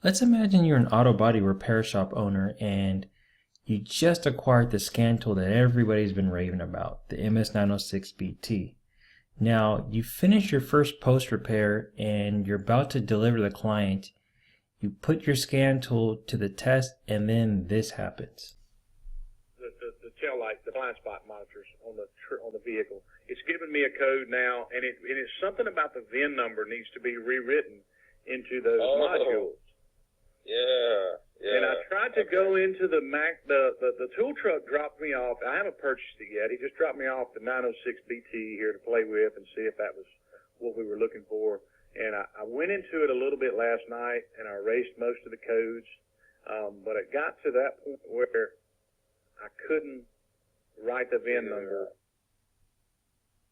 Let's imagine you're an auto body repair shop owner and you just acquired the scan tool that everybody's been raving about, the MS906BT. Now, you finish your first post repair and you're about to deliver the client. You put your scan tool to the test and then this happens. The tail light, the blind spot monitors on the vehicle. It's giving me a code now, and it's something about the VIN number needs to be rewritten into those modules. Yeah. And I tried to go into the tool truck dropped me off. I haven't purchased it yet. He just dropped me off the 906BT here to play with and see if that was what we were looking for. And I went into it a little bit last night, and I erased most of the codes. But it got to that point where I couldn't write the VIN number.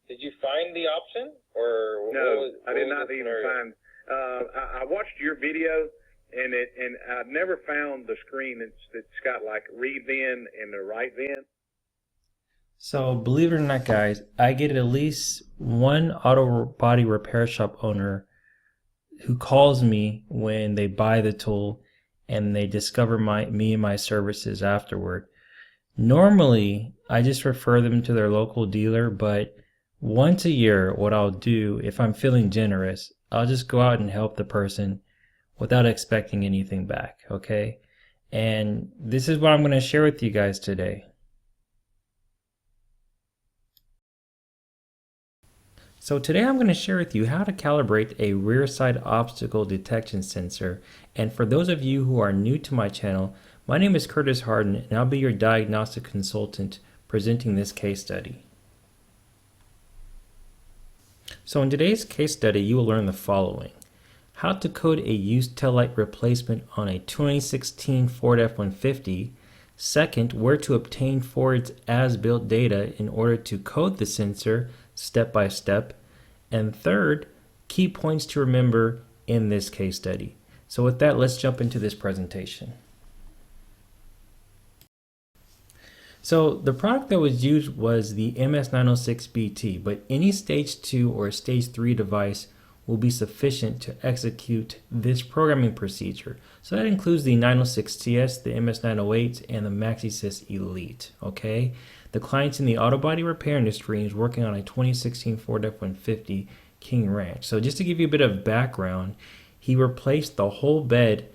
Did you find the option, or no? I did not even find. I watched your video, and I never found the screen that's got like read VIN and the write VIN. So believe it or not, guys, I get at least one auto body repair shop owner who calls me when they buy the tool and they discover me and my services afterward. Normally, I just refer them to their local dealer, but once a year, what I'll do, if I'm feeling generous, I'll just go out and help the person without expecting anything back, okay? And this is what I'm going to share with you guys today. So today I'm going to share with you how to calibrate a rear side obstacle detection sensor. And for those of you who are new to my channel, my name is Curtis Harden and I'll be your diagnostic consultant presenting this case study. So in today's case study, you will learn the following: how to code a used taillight replacement on a 2016 Ford F-150. Second, where to obtain Ford's as-built data in order to code the sensor step by step. And third, key points to remember in this case study. So with that, let's jump into this presentation. So the product that was used was the MS906BT, but any stage 2 or stage 3 device will be sufficient to execute this programming procedure. So that includes the 906TS, the MS908, and the Maxisys Elite, okay? The client's in the auto body repair industry and is working on a 2016 Ford F-150 King Ranch. So just to give you a bit of background, he replaced the whole bed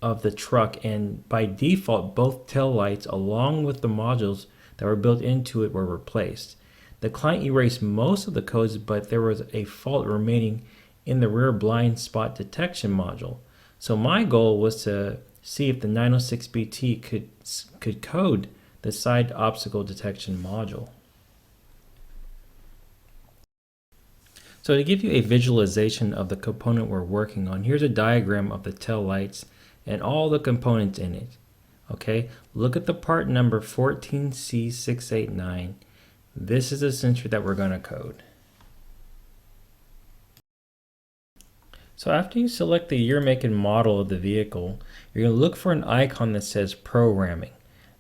of the truck, and by default both tail lights along with the modules that were built into it were replaced. The client erased most of the codes, but there was a fault remaining in the rear blind spot detection module. So my goal was to see if the 906BT could code the side obstacle detection module. So to give you a visualization of the component we're working on, here's a diagram of the tail lights and all the components in it. Okay, look at the part number 14C689. This is the sensor that we're going to code. So after you select the year, make, and model of the vehicle, you're going to look for an icon that says programming.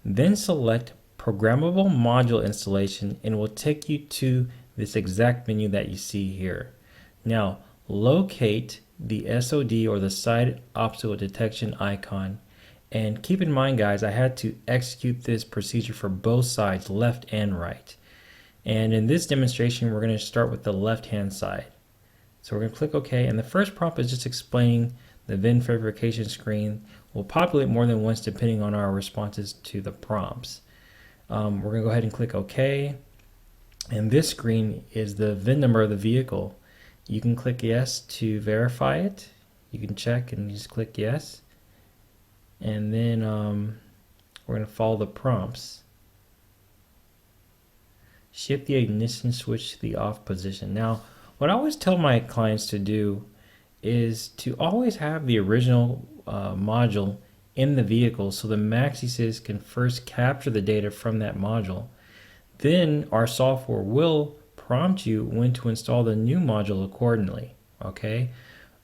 Then select programmable module installation and it will take you to this exact menu that you see here. Now locate the SOD or the side obstacle detection icon, and keep in mind, guys, I had to execute this procedure for both sides, left and right. And in this demonstration we're going to start with the left hand side. So we're going to click OK, and the first prompt is just explaining the VIN verification screen. Will populate more than once depending on our responses to the prompts. We're going to go ahead and click OK, and this screen is the VIN number of the vehicle. You can click yes to verify it. You can check and just click yes, and then we're going to follow the prompts. Shift the ignition switch to the off position. Now what I always tell my clients to do is to always have the original module in the vehicle, so the Maxisys can first capture the data from that module. Then our software will prompt you when to install the new module accordingly, okay?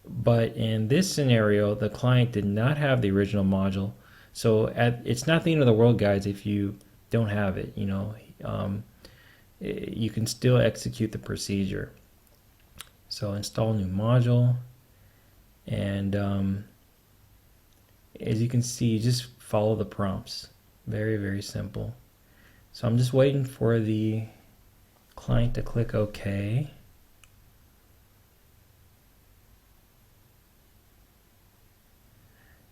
But in this scenario, the client did not have the original module, so it's not the end of the world, guys, if you don't have it. You know, you can still execute the procedure. So install new module, and as you can see, you just follow the prompts. Very, very simple. So I'm just waiting for the client to click OK.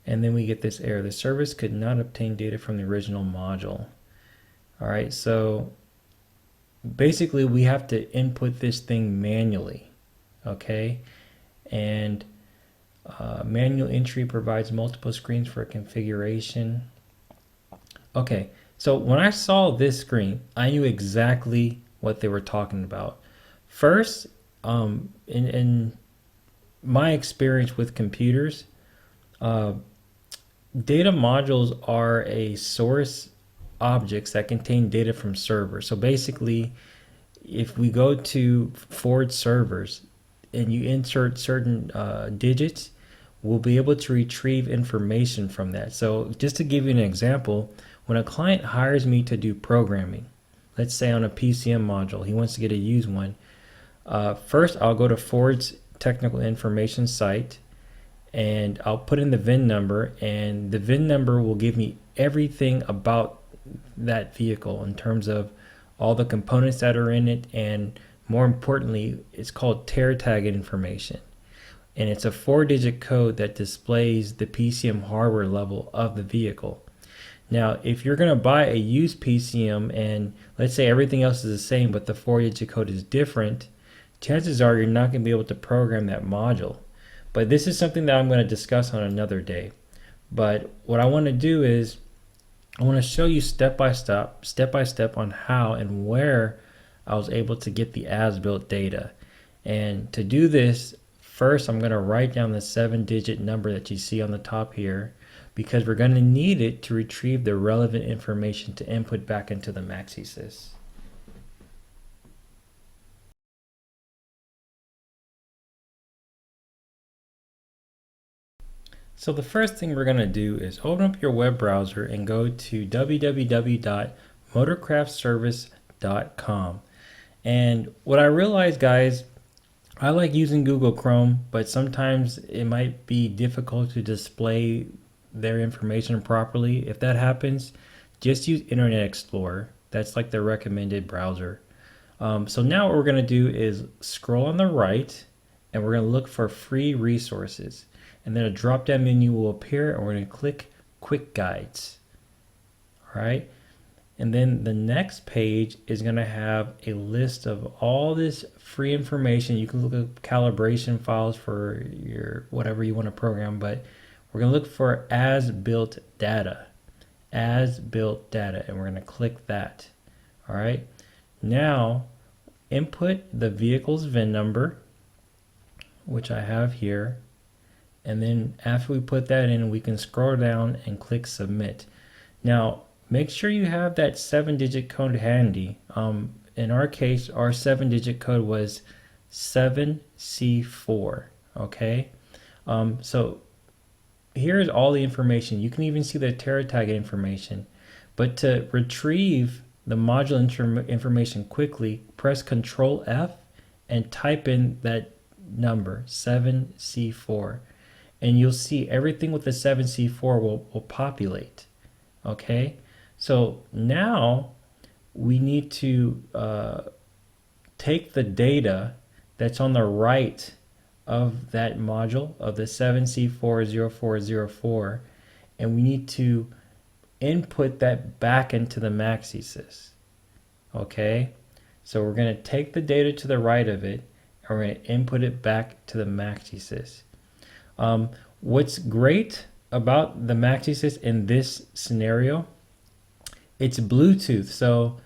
And then we get this error. The service could not obtain data from the original module. All right, so basically we have to input this thing manually, okay? And manual entry provides multiple screens for configuration. Okay, so when I saw this screen, I knew exactly what they were talking about. First, in my experience with computers, data modules are a source objects that contain data from servers. So basically, if we go to forward servers and you insert certain digits, we'll be able to retrieve information from that. So just to give you an example, when a client hires me to do programming, let's say on a PCM module, he wants to get a used one. First, I'll go to Ford's technical information site and I'll put in the VIN number, and the VIN number will give me everything about that vehicle in terms of all the components that are in it, and more importantly, it's called tear tag information, and it's a 4-digit code that displays the PCM hardware level of the vehicle. Now if you're going to buy a used PCM and let's say everything else is the same but the 4-digit code is different, chances are you're not going to be able to program that module. But this is something that I'm going to discuss on another day. But what I want to do is I want to show you step by step on how and where I was able to get the as-built data. And to do this, first I'm going to write down the 7-digit number that you see on the top here, because we're going to need it to retrieve the relevant information to input back into the Maxisys. So the first thing we're going to do is open up your web browser and go to www.motorcraftservice.com. And what I realized, guys, I like using Google Chrome, but sometimes it might be difficult to display their information properly. If that happens, just use Internet Explorer. That's like the recommended browser. So now what we're going to do is scroll on the right and we're going to look for free resources. And then a drop down menu will appear and we're going to click Quick Guides. All right. And then the next page is going to have a list of all this free information. You can look at calibration files for your whatever you want to program, but we're going to look for as-built data. As-built data, and we're going to click that. All right. Now input the vehicle's VIN number, which I have here. And then after we put that in, we can scroll down and click submit. Now make sure you have that 7-digit code handy. In our case, our 7-digit code was 7C4. Okay. So here's all the information. You can even see the tear tag information. But to retrieve the module information quickly, press Control F and type in that number 7C4. And you'll see everything with the 7C4 will populate. Okay, so now we need to take the data that's on the right of that module of the 7C40404, and we need to input that back into the Maxisys. Okay, so we're going to take the data to the right of it and we're going to input it back to the Maxisys. What's great about the Maxisys in this scenario, it's Bluetooth. So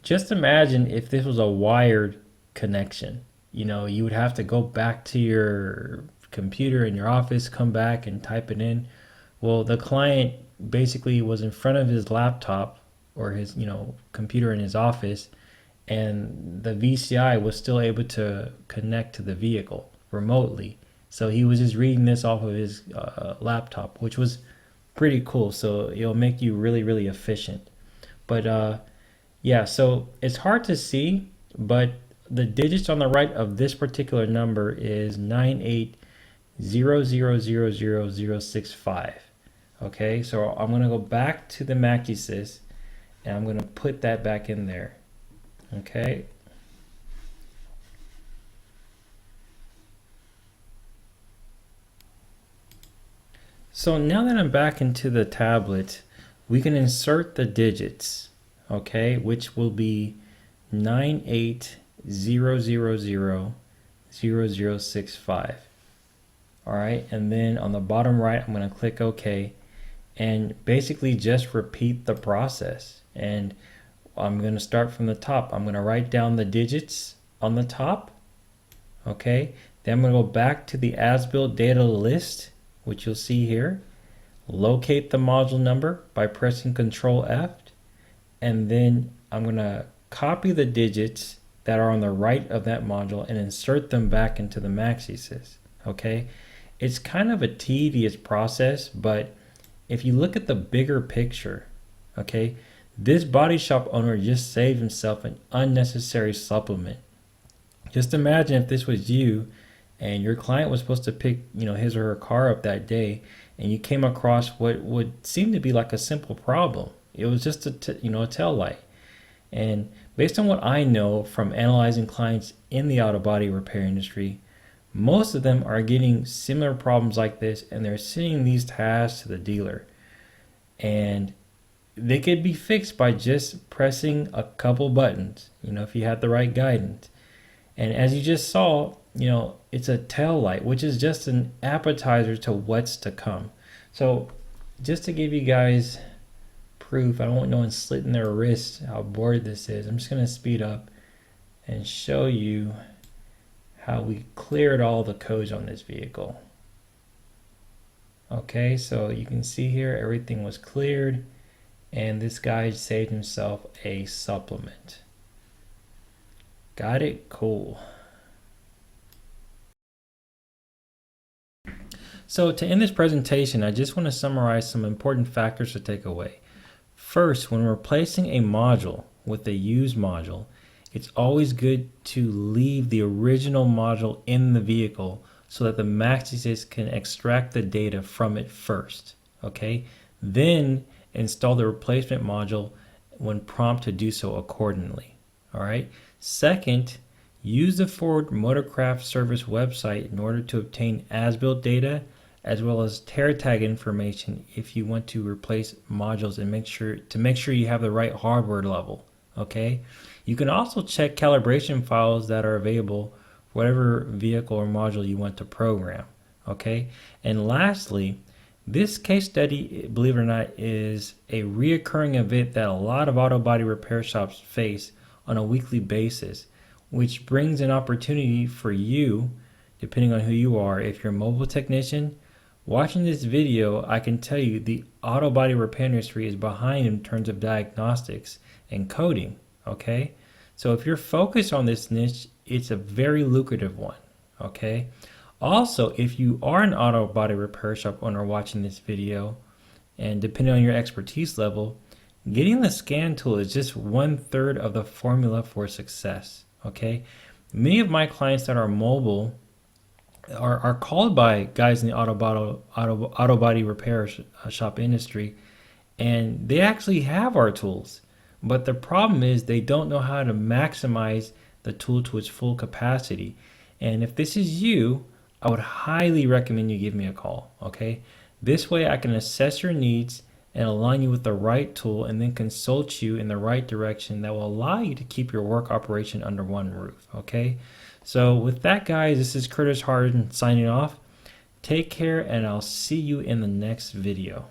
just imagine if this was a wired connection. You know, you would have to go back to your computer in your office, come back and type it in. Well, the client basically was in front of his laptop or his, computer in his office, and the VCI was still able to connect to the vehicle remotely. So he was just reading this off of his laptop, which was pretty cool. So it'll make you really, really efficient. But yeah, so it's hard to see, but the digits on the right of this particular number is 98000065. Okay, so I'm going to go back to the Maxisys and I'm going to put that back in there. Okay. So now that I'm back into the tablet, we can insert the digits, okay, which will be 98000065. All right, and then on the bottom right, I'm going to click OK and basically just repeat the process. And I'm going to start from the top. I'm going to write down the digits on the top, okay? Then I'm going to go back to the as-built data list, which you'll see here. Locate the module number by pressing Control F, and then I'm going to copy the digits that are on the right of that module and insert them back into the Maxisys. Okay, it's kind of a tedious process, but if you look at the bigger picture, okay, this body shop owner just saved himself an unnecessary supplement. Just imagine if this was you and your client was supposed to pick, his or her car up that day, and you came across what would seem to be like a simple problem. It was just a tail light. And based on what I know from analyzing clients in the auto body repair industry, most of them are getting similar problems like this, and they're sending these tasks to the dealer. And they could be fixed by just pressing a couple buttons, if you had the right guidance. And as you just saw, it's a tail light, which is just an appetizer to what's to come. So just to give you guys proof, I don't want no one slitting their wrists how bored this is. I'm just going to speed up and show you how we cleared all the codes on this vehicle. Okay, so you can see here everything was cleared, and this guy saved himself a supplement. Got it? Cool. So to end this presentation, I just want to summarize some important factors to take away. First, when replacing a module with a used module, it's always good to leave the original module in the vehicle so that the Maxisys can extract the data from it first. Okay? Then install the replacement module when prompted to do so accordingly. All right? Second, use the Ford Motorcraft Service website in order to obtain as-built data as well as tear tag information if you want to replace modules, and make sure you have the right hardware level. Okay, you can also check calibration files that are available for whatever vehicle or module you want to program. Okay, and lastly, this case study, believe it or not, is a reoccurring event that a lot of auto body repair shops face on a weekly basis, which brings an opportunity for you, depending on who you are. If you're a mobile technician watching this video, I can tell you the auto body repair industry is behind in terms of diagnostics and coding. Okay, so if you're focused on this niche, it's a very lucrative one. Okay, also, if you are an auto body repair shop owner watching this video, and depending on your expertise level, getting the scan tool is just 1/3 of the formula for success. Okay, many of my clients that are mobile are called by guys in the auto body repair shop industry, and they actually have our tools, but the problem is they don't know how to maximize the tool to its full capacity. And if this is you, I would highly recommend you give me a call. Okay, this way I can assess your needs and align you with the right tool, and then consult you in the right direction that will allow you to keep your work operation under one roof. Okay, so with that, guys, this is Curtis Harden signing off. Take care, and I'll see you in the next video.